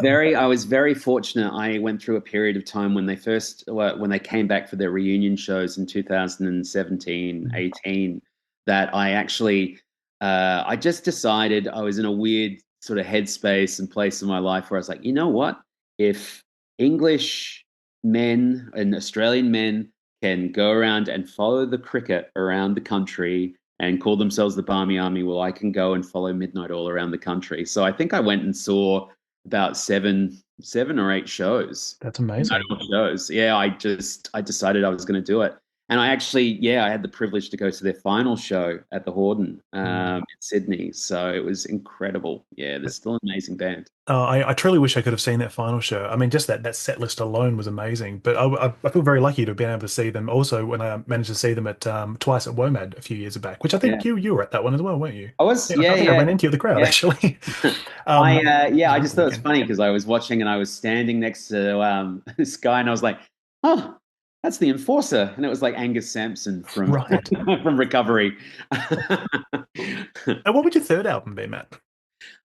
very fortunate. I went through a period of time when when they came back for their reunion shows in 2017, 18, that I actually, I just decided I was in a weird sort of headspace and place in my life where I was like, you know what? If English men and Australian men can go around and follow the cricket around the country and call themselves the Barmy Army, well, I can go and follow Midnight all around the country. So I think I went and saw about seven or eight shows. That's Midnight amazing. Oil shows. Yeah, I decided I was going to do it. And I had the privilege to go to their final show at the Horden Mm. in Sydney. So it was incredible. Yeah, they're still an amazing band. I truly wish I could have seen that final show. I mean, just that set list alone was amazing. But I feel very lucky to have been able to see them. Also, when I managed to see them at twice at WOMAD a few years back, which I Yeah. think you were at that one as well, weren't you? I was, Yeah, I yeah, think I yeah, ran into you at the crowd yeah. actually. It Yeah, was a I just wonderful thought it was weekend. funny because I was watching and I was standing next to this guy and I was like, oh, that's the enforcer. And it was like Angus Sampson from Right. from Recovery. And what would your third album be, Matt?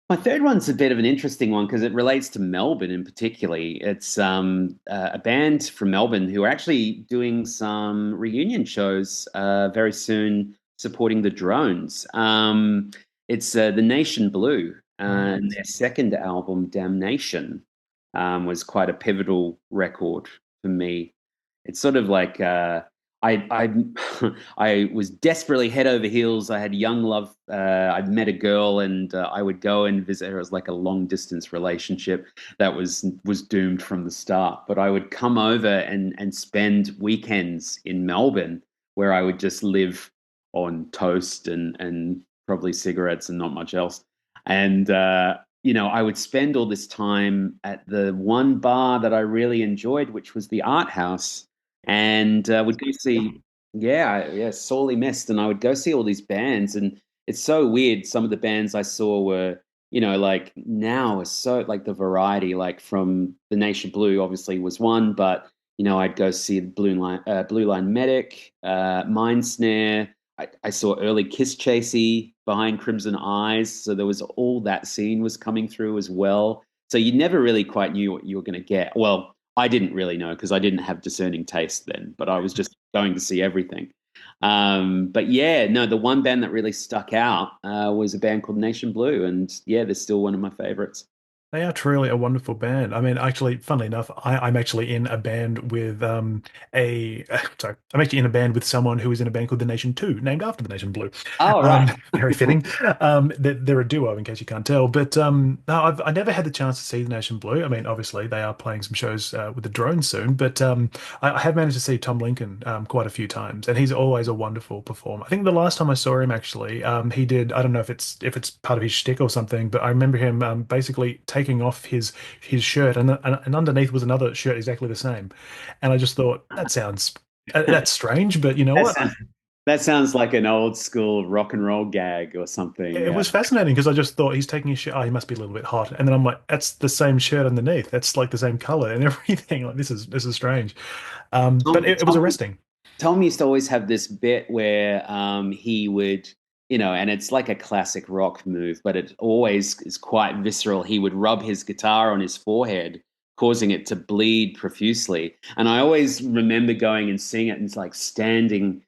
My third one's a bit of an interesting one because it relates to Melbourne in particularly. It's a band from Melbourne who are actually doing some reunion shows very soon, supporting the Drones. It's the Nation Blue, and Right. their second album, Damnation, was quite a pivotal record for me. It's sort of like I I was desperately head over heels. I had young love. I'd met a girl, and I would go and visit her. It was like a long distance relationship that was doomed from the start. But I would come over and spend weekends in Melbourne, where I would just live on toast and probably cigarettes and not much else. And I would spend all this time at the one bar that I really enjoyed, which was the Art House, and would go see, yeah, sorely missed. And I would go see all these bands, and it's so weird. Some of the bands I saw were, like now is so like the variety, like from the Nation Blue, obviously was one, but I'd go see the Blue Line Medic, Mind Snare. I saw early Kiss Chasey behind Crimson Eyes, so there was all that scene was coming through as well. So you never really quite knew what you were going to get. Well, I didn't really know because I didn't have discerning taste then, but I was just going to see everything. But yeah, no, the one band that really stuck out was a band called Nation Blue, and yeah, they're still one of my favorites. They are truly a wonderful band. I mean, actually, funnily enough, I'm actually in a band with sorry, I'm actually in a band with someone who is in a band called The Nation 2, named after the Nation Blue. Oh, right. Very fitting. They're a duo, in case you can't tell. But no, I never had the chance to see The Nation Blue. I mean, obviously, they are playing some shows with the drone soon, but I have managed to see Tom Lincoln quite a few times, and he's always a wonderful performer. I think the last time I saw him, actually, he did. I don't know if it's part of his shtick or something, but I remember him basically taking off his shirt, and underneath was another shirt exactly the same. And I just thought that's strange, but you know That what? sounds, that sounds like an old school rock and roll gag or something. It was fascinating because I just thought he's taking his shirt. Oh, he must be a little bit hot, and then I'm like, that's the same shirt underneath. That's like the same color and everything. Like this is strange, but Tom, it was Tom, arresting. Tom used to always have this bit where he would, and it's like a classic rock move, but it always is quite visceral. He would rub his guitar on his forehead causing it to bleed profusely. And I always remember going and seeing it and it's like standing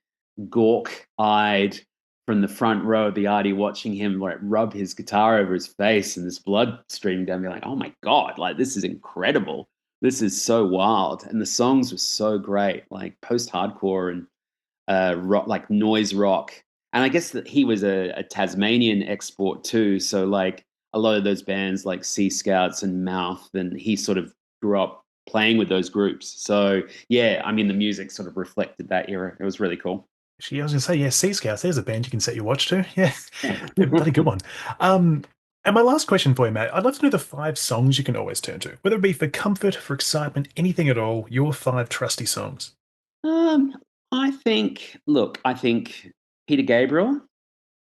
gawk-eyed from the front row of the Artie, watching him like rub his guitar over his face and this blood streaming down, be like, oh my God, like this is incredible. This is so wild. And the songs were so great, like post-hardcore and rock, like noise rock. And I guess that he was a Tasmanian export too. So like a lot of those bands like Sea Scouts and Mouth, and he sort of grew up playing with those groups. So yeah, I mean the music sort of reflected that era. It was really cool. Actually, I was going to say, yeah, Sea Scouts, there's a band you can set your watch to. Yeah, bloody good one. Um, and my last question for you, Matt, I'd love to know the 5 songs you can always turn to, whether it be for comfort, for excitement, anything at all, your 5 trusty songs. Um, I think Peter Gabriel,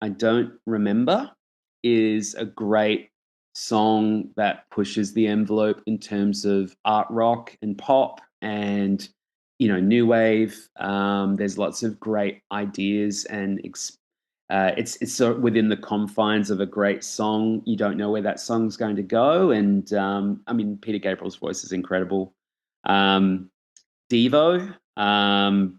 I don't remember, is a great song that pushes the envelope in terms of art rock and pop and new wave. There's lots of great ideas and it's sort of within the confines of a great song. You don't know where that song's going to go, and I mean Peter Gabriel's voice is incredible. Um, Devo,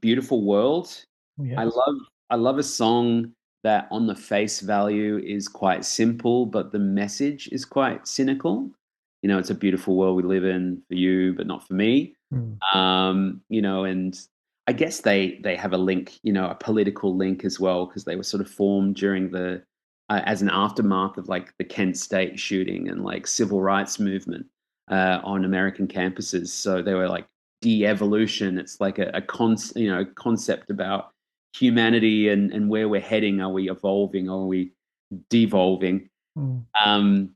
Beautiful World. I Yeah. love I love a song that on the face value is quite simple, but the message is quite cynical. It's a beautiful world we live in for you, but not for me. Mm. And I guess they have a link, a political link as well, because they were sort of formed during the as an aftermath of like the Kent State shooting and like civil rights movement on American campuses. So they were like de-evolution. It's like concept about humanity and where we're heading. Are we evolving? Are we devolving? Mm. Um,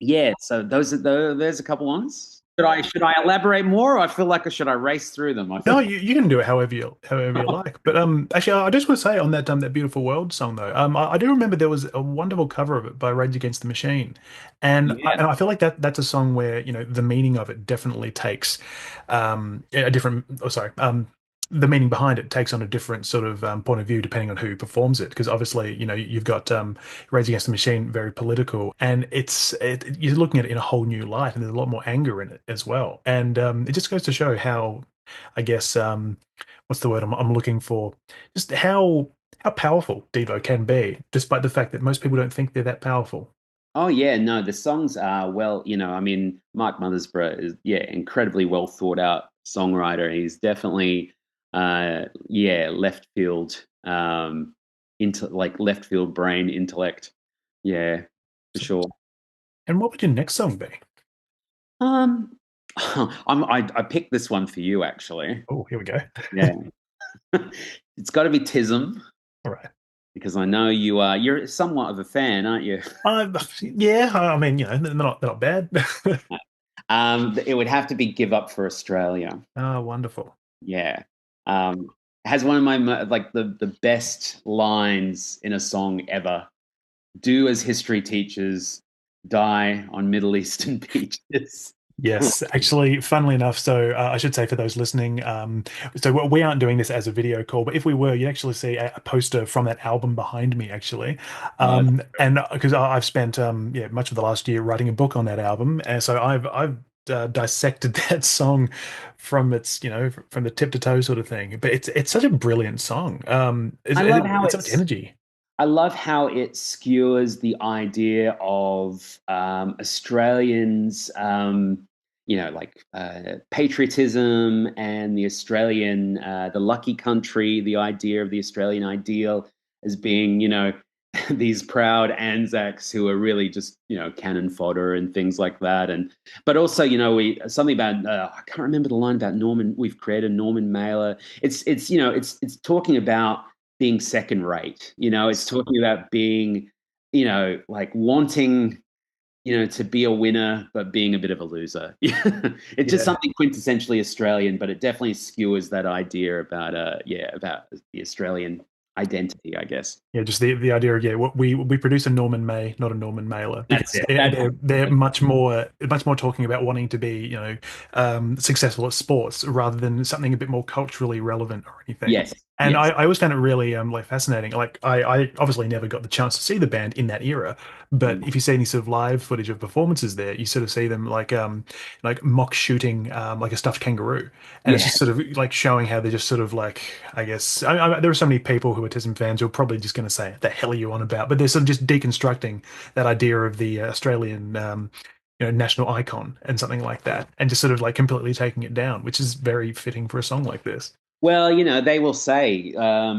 yeah, so there's a couple ones. Should I elaborate more, or I feel like should I race through them? I feel No, you can do it however you like. But actually, I just want to say on that Beautiful World song though, I do remember there was a wonderful cover of it by Rage Against the Machine, and yeah. I feel like that's a song where the meaning of it definitely takes a different. Oh, sorry. The meaning behind it takes on a different sort of point of view depending on who performs it. Because obviously, you've got Rage Against the Machine, very political, and you're looking at it in a whole new light, and there's a lot more anger in it as well. And it just goes to show how, I guess, what's the word I'm looking for? Just how powerful Devo can be, despite the fact that most people don't think they're that powerful. Oh yeah, no, the songs are well, I mean, Mark Mothersbaugh is incredibly well thought out songwriter. He's definitely left field into like left field brain intellect. Yeah, for sure. And what would your next song be? Um I picked this one for you actually. Oh, here we go. Yeah. It's got to be Tism All right. because I know you're somewhat of a fan, aren't you? Yeah, I mean, they're not bad. It would have to be Give Up for Australia. Oh, wonderful. Yeah. Um, has one of my like the best lines in a song ever. Do as history teaches, die on Middle Eastern beaches. Yes, actually, funnily enough, so I should say for those listening, so we aren't doing this as a video call, but if we were, you'd actually see a poster from that album behind me, actually. Uh, And because I've spent much of the last year writing a book on that album, and so I've dissected that song from its from the tip to toe sort of thing. But it's such a brilliant song. I love how It's so much energy. I love how it skewers the idea of Australians, like patriotism and the Australian, the lucky country, the idea of the Australian ideal as being, these proud Anzacs who are really just, cannon fodder and things like that. But also, we something about I can't remember the line about Norman. We've created Norman Mailer. It's talking about being second rate. It's talking about being, like wanting, to be a winner, but being a bit of a loser. It's just Yeah. something quintessentially Australian, but it definitely skewers that idea about, about the Australian identity, I guess. Yeah, just the idea of what we produce a Norman May, not a Norman Mailer, That's because it. they're much more talking about wanting to be successful at sports rather than something a bit more culturally relevant or anything. Yes. And Yes. I always found it really like fascinating. Like I obviously never got the chance to see the band in that era, but Mm. if you see any sort of live footage of performances there, you sort of see them like mock shooting like a stuffed kangaroo, and it's Yeah. just sort of like showing how they're just sort of like I guess there are so many people who are Tism fans who are probably just going to say the hell are you on about, but they're sort of just deconstructing that idea of the Australian national icon and something like that, and just sort of like completely taking it down, which is very fitting for a song like this. Well, they will say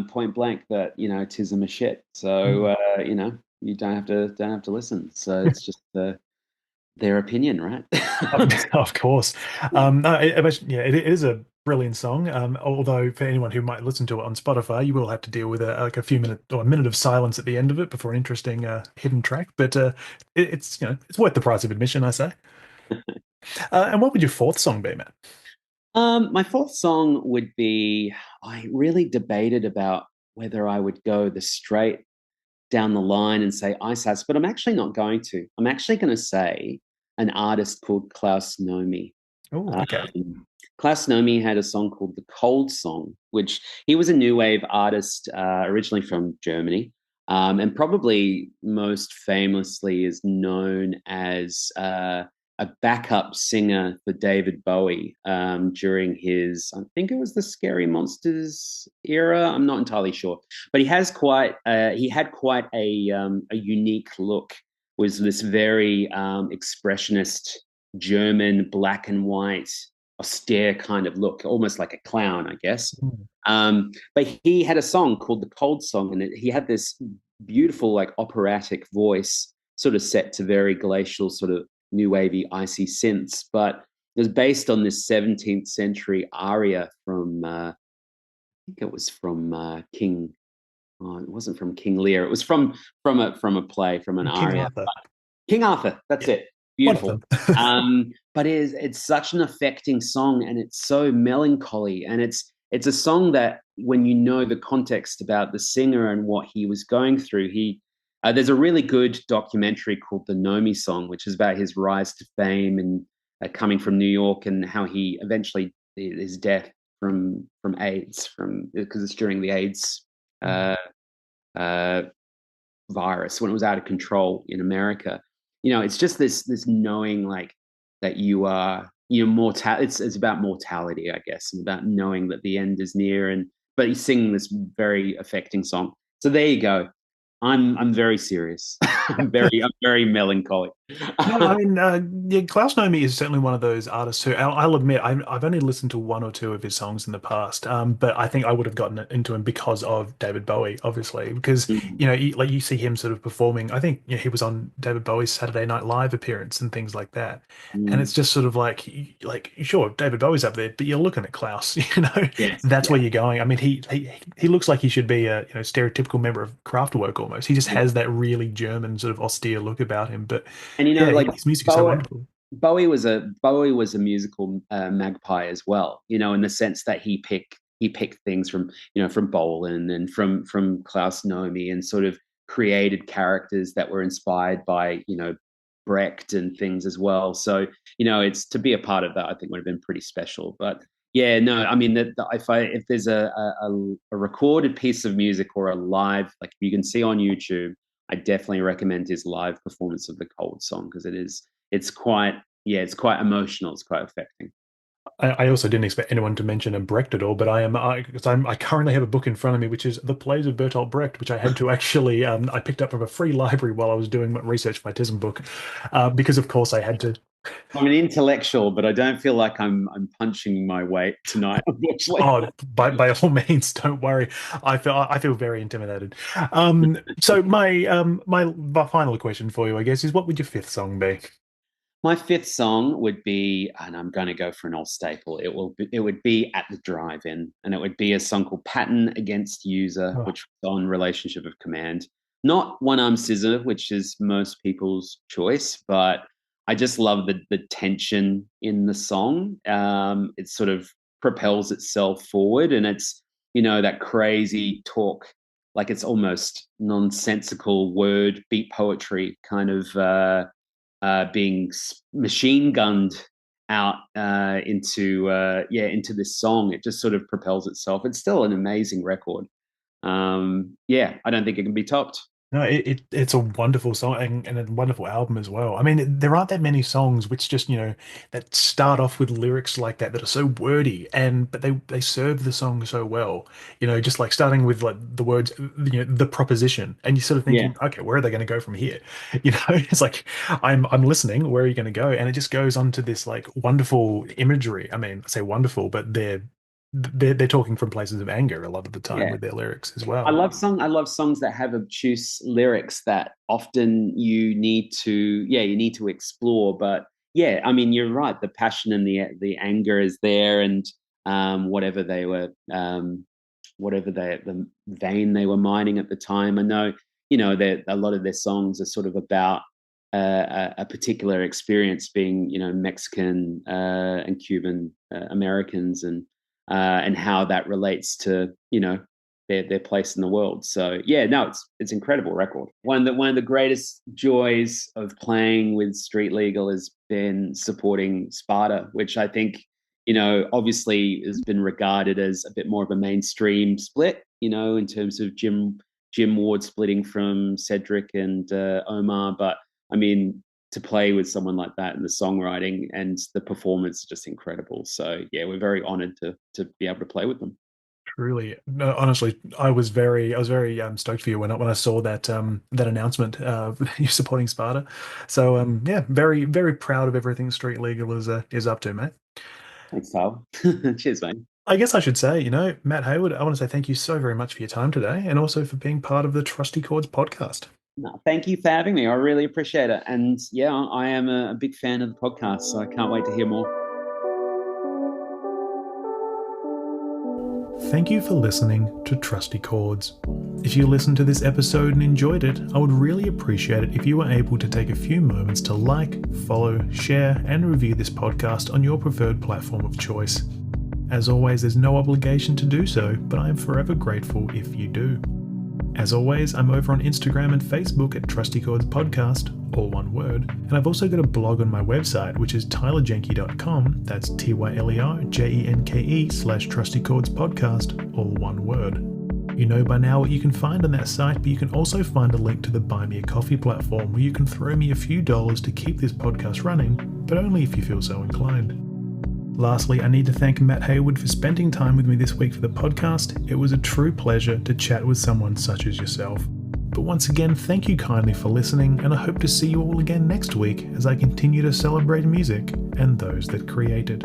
point blank that tism a shit. So Mm. you don't have to listen. So it's just their opinion, right? Of, of course. No, yeah, it is a brilliant song. Although for anyone who might listen to it on Spotify, you will have to deal with like a few minutes or a minute of silence at the end of it before an interesting hidden track. But it's it's worth the price of admission, I say. And what would your fourth song be, Matt? My fourth song would be I really debated about whether I would go the straight down the line and say Ice House, but I'm actually not going to. I'm actually going to say an artist called Klaus Nomi. Oh, okay. Klaus Nomi had a song called The Cold Song, which he was a new wave artist originally from Germany, and probably most famously is known as a backup singer for David Bowie during his, I think it was the Scary Monsters era. I'm not entirely sure, but he had quite a unique look. Was this very expressionist German black and white austere kind of look, almost like a clown, I guess. Mm. But he had a song called The Cold Song, and he had this beautiful, like operatic voice, sort of set to very glacial, sort of new wavy, icy synths. But it was based on this 17th century aria from, I think it was from King. Oh, it wasn't from King Lear. It was from a play, from an King aria. Arthur. King Arthur. That's Yeah, it. one of Beautiful. them. But it's such an affecting song, and it's so melancholy, and it's a song that when you know the context about the singer and what he was going through, he there's a really good documentary called The Nomi Song, which is about his rise to fame and coming from New York and how he eventually his death from AIDS from because it's during the AIDS uh, uh, virus when it was out of control in America. It's just this knowing like that you're mortal. It's about mortality, I guess, and about knowing that the end is near. And but he's singing this very affecting song. So there you go. I'm very serious. I'm very melancholic. No, I mean, yeah, Klaus Nomi is certainly one of those artists who I'll admit I've only listened to one or two of his songs in the past, but I think I would have gotten into him because of David Bowie, obviously, because Mm, like you see him sort of performing. I think he was on David Bowie's Saturday Night Live appearance and things like that, and it's mm. just sort of like sure David Bowie's up there, but you're looking at Klaus, Yes, that's yeah, where you're going. I mean, he looks like he should be a stereotypical member of Kraftwerk almost. He just yeah. has that really German sort of austere look about him, but. And Yeah, like his music is so Bowie, wonderful. Bowie was a musical magpie as well. In the sense that he picked things from Bolan and from Klaus Nomi and sort of created characters that were inspired by Brecht and things as well. So it's to be a part of that. I think would have been pretty special. But yeah, no, I mean that if there's a recorded piece of music or a live like you can see on YouTube, I definitely recommend his live performance of the Cold Song because it's quite yeah, it's quite emotional. It's quite affecting. I also didn't expect anyone to mention a Brecht at all, but I currently have a book in front of me which is The Plays of Bertolt Brecht, which I had to actually I picked up from a free library while I was doing research for my TISM book, because of course I had to. I'm an intellectual, but I don't feel like I'm punching my weight tonight, unfortunately. Oh, by all means, don't worry. I feel very intimidated. So my final question for you, I guess, is what would your fifth song be? My fifth song would be, and I'm going to go for an old staple. It would be At the Drive-In, and it would be a song called Pattern Against User, Oh, which was on Relationship of Command. Not One Arm Scissor, which is most people's choice, but I just love the tension in the song. It sort of propels itself forward, and it's that crazy talk, like it's almost nonsensical word beat poetry kind of being machine gunned out into this song. It just sort of propels itself. It's still an amazing record. I don't think it can be topped. No, it's a wonderful song and a wonderful album as well. I mean, there aren't that many songs which just, that start off with lyrics like that are so wordy but they serve the song so well. Just like starting with like the words, the proposition, and you're sort of Yeah, thinking, okay, where are they going to go from here? It's like I'm listening, where are you going to go? And it just goes on to this like wonderful imagery. I mean, I say wonderful, but they're talking from places of anger a lot of the time yeah. with their lyrics as I well. love songs that have obtuse lyrics that often you need to explore. But yeah, I mean, you're right. The passion and the anger is there, and whatever the vein they were mining at the time. I know, that a lot of their songs are sort of about a particular experience, being Mexican and Cuban Americans, and how that relates to their place in the world. So yeah, no, it's incredible record. One of the greatest joys of playing with Street Legal has been supporting Sparta, which I think obviously has been regarded as a bit more of a mainstream split, in terms of Jim Ward splitting from Cedric and Omar. But I mean, to play with someone like that, and the songwriting and the performance is just incredible. So yeah, we're very honored to be able to play with them. Truly, no, honestly, I was very stoked for you when I saw that announcement. You supporting Sparta, so yeah, very very proud of everything Street Legal is up to, mate. Thanks, Tal. Cheers, mate. I guess I should say, Matt Hayward, I want to say thank you so very much for your time today, and also for being part of the Trusty Chords podcast. No, thank you for having me. I really appreciate it. And yeah, I am a big fan of the podcast, so I can't wait to hear more. Thank you for listening to Trusty Chords. If you listened to this episode and enjoyed it, I would really appreciate it if you were able to take a few moments to like, follow, share, and review this podcast on your preferred platform of choice. As always, there's no obligation to do so, but I am forever grateful if you do. As always, I'm over on Instagram and Facebook at Trusty Chords Podcast, all one word, and I've also got a blog on my website, which is tylerjenke.com, that's tylerjenke/Trusty Chords Podcast, all one word. You know by now what you can find on that site, but you can also find a link to the Buy Me a Coffee platform where you can throw me a few dollars to keep this podcast running, but only if you feel so inclined. Lastly, I need to thank Matt Hayward for spending time with me this week for the podcast. It was a true pleasure to chat with someone such as yourself. But once again, thank you kindly for listening, and I hope to see you all again next week as I continue to celebrate music and those that create it.